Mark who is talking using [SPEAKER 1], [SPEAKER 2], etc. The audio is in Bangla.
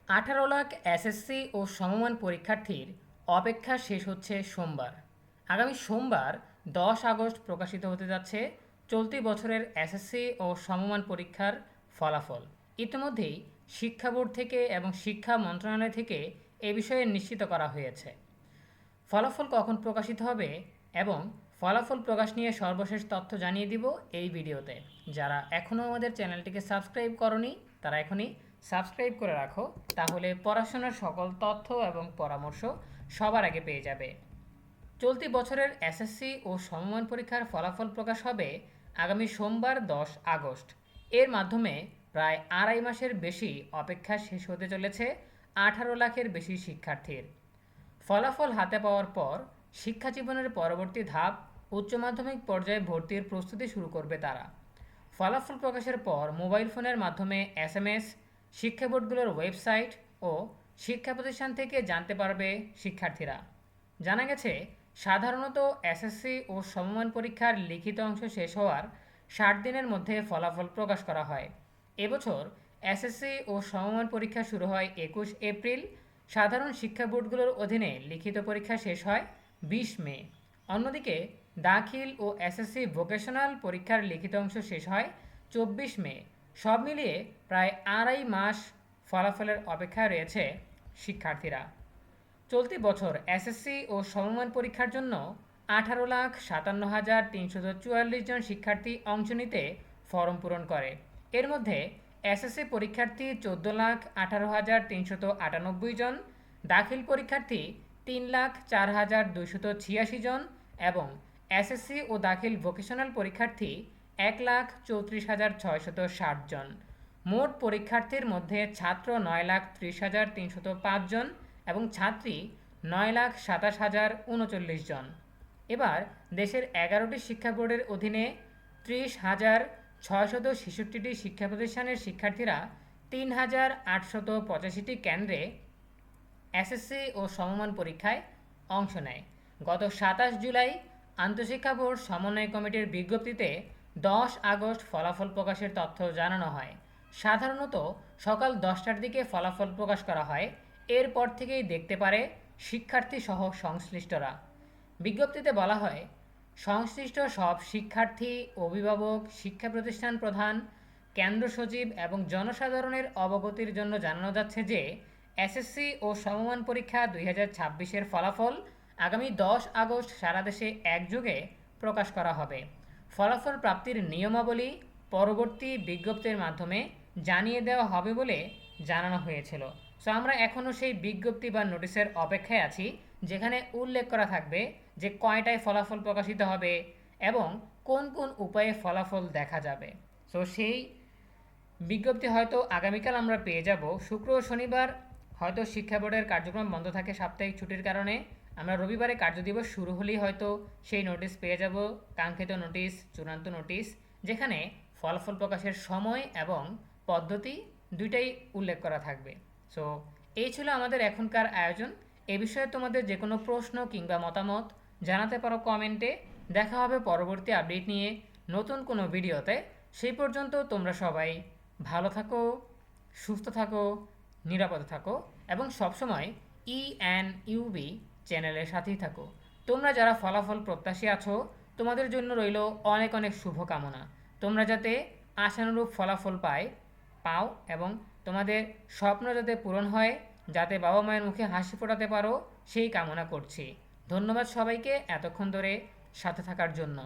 [SPEAKER 1] 18 লাখ এসএসসি ও সমমান পরীক্ষার্থীর অপেক্ষা শেষ হচ্ছে সোমবার। আগামী সোমবার 10 আগস্ট প্রকাশিত হতে যাচ্ছে চলতি বছরের এসএসসি ও সমমান পরীক্ষার ফলাফল। ইতিমধ্যেই শিক্ষা বোর্ড থেকে এবং শিক্ষা মন্ত্রণালয় থেকে এ বিষয়ে নিশ্চিত করা হয়েছে। ফলাফল কখন প্রকাশিত হবে এবং ফলাফল প্রকাশ নিয়ে সর্বশেষ তথ্য জানিয়ে দিব এই ভিডিওতে। যারা এখনও আমাদের চ্যানেলটিকে সাবস্ক্রাইব করনি তারা এখনই সাবস্ক্রাইব করে রাখো, তাহলে পড়াশোনার সকল তথ্য এবং পরামর্শ সবার আগে পেয়ে যাবে। চলতি বছরের এসএসসি ও সমমান পরীক্ষার ফলাফল প্রকাশ হবে আগামী সোমবার 10 আগস্ট। এর মাধ্যমে প্রায় আড়াই মাসের বেশি অপেক্ষা শেষ হতে চলেছে 18 লাখের বেশি শিক্ষার্থীর। ফলাফল হাতে পাওয়ার পর শিক্ষা জীবনের পরবর্তী ধাপ উচ্চ মাধ্যমিক পর্যায়ে ভর্তির প্রস্তুতি শুরু করবে তারা। ফলাফল প্রকাশের পর মোবাইল ফোনের মাধ্যমে এসএমএস, শিক্ষা বোর্ডগুলোর ওয়েবসাইট ও শিক্ষা প্রতিষ্ঠান থেকে জানতে পারবে শিক্ষার্থীরা। জানা গেছে, সাধারণত এসএসসি ও সমমান পরীক্ষার লিখিত অংশ শেষ হওয়ার 60 দিনের মধ্যে ফলাফল প্রকাশ করা হয়। এবছর এসএসসি ও সমমান পরীক্ষা শুরু হয় 21 এপ্রিল। সাধারণ শিক্ষা বোর্ডগুলোর অধীনে লিখিত পরীক্ষা শেষ হয় 20 মে। অন্যদিকে দাখিল ও এসএসসি ভোকেশনাল পরীক্ষার লিখিত অংশ শেষ হয় 24 মে। সব মিলিয়ে প্রায় আড়াই মাস ফলাফলের অপেক্ষায় রয়েছে শিক্ষার্থীরা। চলতি বছর এসএসসি ও সমমান পরীক্ষার জন্য 18,57,344 জন শিক্ষার্থী অংশ নিতে ফরম পূরণ করে। এর মধ্যে এসএসসি পরীক্ষার্থী 14,18,398 জন, দাখিল পরীক্ষার্থী 3,04,286 জন এবং এসএসসি ও দাখিল ভোকেশনাল পরীক্ষার্থী 1,34,660 জন। মোট পরীক্ষার্থীর মধ্যে ছাত্র 9,30,305 জন এবং ছাত্রী 9,27,039 জন। এবার দেশের 11টি শিক্ষা বোর্ডের অধীনে 30,666টি শিক্ষা প্রতিষ্ঠানের শিক্ষার্থীরা 3,885টি কেন্দ্রে এসএসসি ও সমমান পরীক্ষায় অংশ নেয়। গত 27 জুলাই আন্তঃশিক্ষা বোর্ড সমন্বয় কমিটির বিজ্ঞপ্তিতে 10 আগস্ট ফলাফল প্রকাশের তথ্য জানানো হয়। সাধারণত সকাল 10টার দিকে ফলাফল প্রকাশ করা হয়। এরপর থেকেই দেখতে পারে শিক্ষার্থী সহ সংশ্লিষ্টরা। বিজ্ঞপ্তিতে বলা হয়, সংশ্লিষ্ট সব শিক্ষার্থী, অভিভাবক, শিক্ষা প্রতিষ্ঠান প্রধান, কেন্দ্র সচিব এবং জনসাধারণের অবগতির জন্য জানানো যাচ্ছে যে এসএসসি ও সমমান পরীক্ষা 2026-এর ফলাফল আগামী 10 আগস্ট সারা দেশে একযোগে প্রকাশ করা হবে। ফলাফল প্রাপ্তির নিয়মাবলী পরবর্তী বিজ্ঞপ্তির মাধ্যমে জানিয়ে দেওয়া হবে বলে জানানো হয়েছিল। সো আমরা এখনও সেই বিজ্ঞপ্তি বা নোটিশের অপেক্ষায় আছি, যেখানে উল্লেখ করা থাকবে যে কয়টায় ফলাফল প্রকাশিত হবে এবং কোন কোন উপায়ে ফলাফল দেখা যাবে। সো সেই বিজ্ঞপ্তি হয়তো আগামীকাল আমরা পেয়ে যাব। শুক্র ও শনিবার হয়তো শিক্ষা বোর্ডের কার্যক্রম বন্ধ থাকে সাপ্তাহিক ছুটির কারণে। আমরা রবিবারে কার্যদিবস শুরু হলেই হয়তো সেই নোটিশ পেয়ে যাব, কাঙ্ক্ষিত নোটিশ, চূড়ান্ত নোটিশ, যেখানে ফলাফল প্রকাশের সময় এবং পদ্ধতি দুইটাই উল্লেখ করা থাকবে। সো এই ছিল আমাদের এখনকার আয়োজন। এ বিষয়ে তোমাদের যে কোনো প্রশ্ন কিংবা মতামত জানাতে পারো কমেন্টে। দেখা হবে পরবর্তী আপডেট নিয়ে নতুন কোনো ভিডিওতে। সেই পর্যন্ত তোমরা সবাই ভালো থাকো, সুস্থ থাকো, নিরাপদে থাকো এবং সবসময় ENUB চ্যানেলের সাথেই থাকো। তোমরা যারা ফলাফল প্রত্যাশী আছো, তোমাদের জন্য রইল অনেক অনেক শুভকামনা। তোমরা যাতে আশানুরূপ ফলাফল পাও এবং তোমাদের স্বপ্ন যাতে পূরণ হয়, যাতে বাবা মায়ের মুখে হাসি ফোটাতে পারো, সেই কামনা করছি। ধন্যবাদ সবাইকে এতক্ষণ ধরে সাথে থাকার জন্য।